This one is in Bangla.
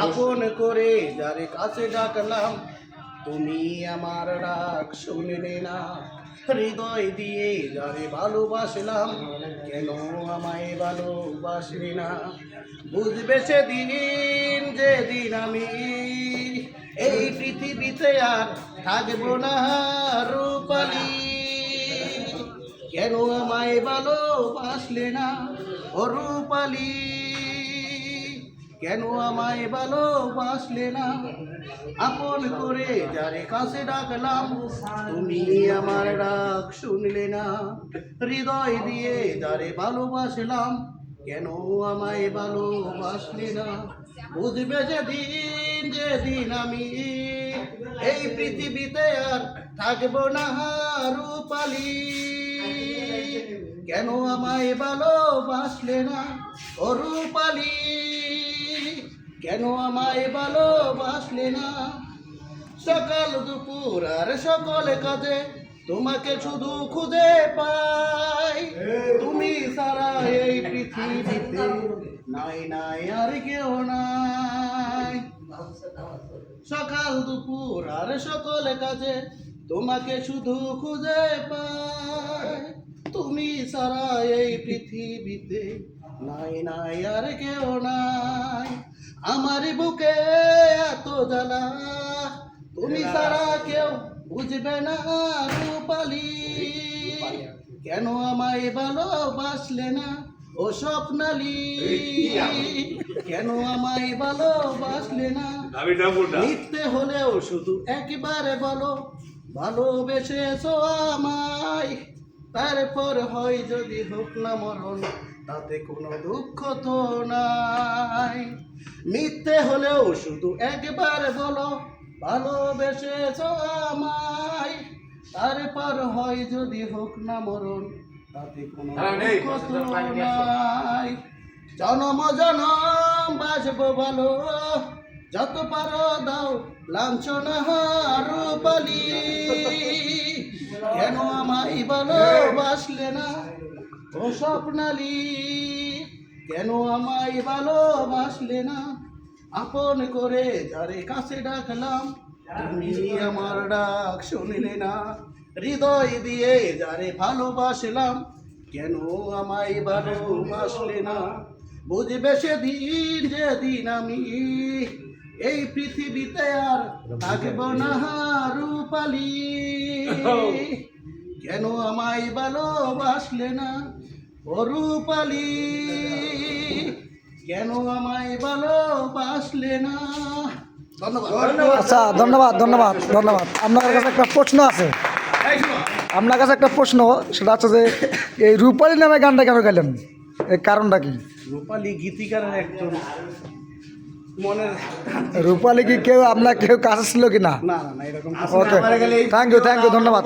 আপন করে যারে কাছে ডাকলাম, তুমি আমার ডাক শুনলে না। হৃদয় দিয়ে যারে ভালোবাসলাম, কেন আমায় ভালোবাসলি না? বুঝবে সেদিন যেদিন আমি এই পৃথিবীতে আর থাকবো না রূপালী। কেন আমায় ভালোবাসলে না ও রূপালী? কেন আমায় ভালোবাসলে না? আপন করে যারে কাছে ডাকলাম, তুমি আমার ডাক শুনলে না। হৃদয় দিয়ে যারে ভালোবাসলাম, কেন আমায় ভালোবাসলে না? বুঝবে যেদিন যেদিন আমি এই পৃথিবীতে আর থাকবো না রূপালী। কেন আমায় ভালোবাসলে না ও রূপালী? কেন আমায় ভালোবাসলে না? সকাল দুপুর আর সকল কাজে তোমাকে শুধু খুঁজে পাই। তুমি সারা এই পৃথিবীতে নাই নাই আর কেউ নাই। সকাল দুপুর আর সকল কাজে তোমাকে শুধু খুঁজে পাই। তুমি সারা এই পৃথিবীতে নাই নাই আর কেউ নাই। আমার বুকে এত জ্বালা, তুমি সারা কেউ বুঝবে না রূপালী। কেন আমায় ভালোবাসলে না ও স্বপ্নালী? কেন আমায় ভালোবাসলে না? মিথ্যে হলেও শুধু একবারে বলো ভালোবেসেছো আমায়। তারপর হয় যদি হোক না মরণ, তাতে কোনো দুঃখ তো নাই। মিথ্যে হলেও শুধু একবার বলো ভালোবেসেছো আমায়। তারপর হয় যদি হোক না মরণ, তাতে কোনো দুঃখ তো নাই। জনম জনম বাসবো ভালো, যত পারো দাও লাঞ্ছনা রূপালী। কেন আমায় ভালোবাসলে না ও স্বপ্নালী? কেন আমায় ভালোবাসলে না? আপন করে যারে কাছে ডাকলাম, তুমি আমার ডাক শুনলে না। হৃদয় দিয়ে যারে ভালোবাসলাম, কেন আমায় ভালোবাসলে না? বুঝবে সেদিন যেদিন আমি এই পৃথিবীতে আর থাকব না রূপালী। কেন আমায় ভালোবাসলে না ও রূপালী? কেন আমায় ভালোবাসলে না? ধন্যবাদ। আচ্ছা, ধন্যবাদ ধন্যবাদ ধন্যবাদ। আপনার কাছে একটা প্রশ্ন আছে, আপনার কাছে একটা প্রশ্ন, সেটা হচ্ছে যে এই রূপালী নামে গানটা কেন গাইলেন, এর কারণটা কি? রূপালী গীতিকারের একজন মনের। রূপালী কি কেউ আপনার কেউ কাছে ছিল কি না? না না না, এরকম ওকে, থ্যাংক ইউ ধন্যবাদ।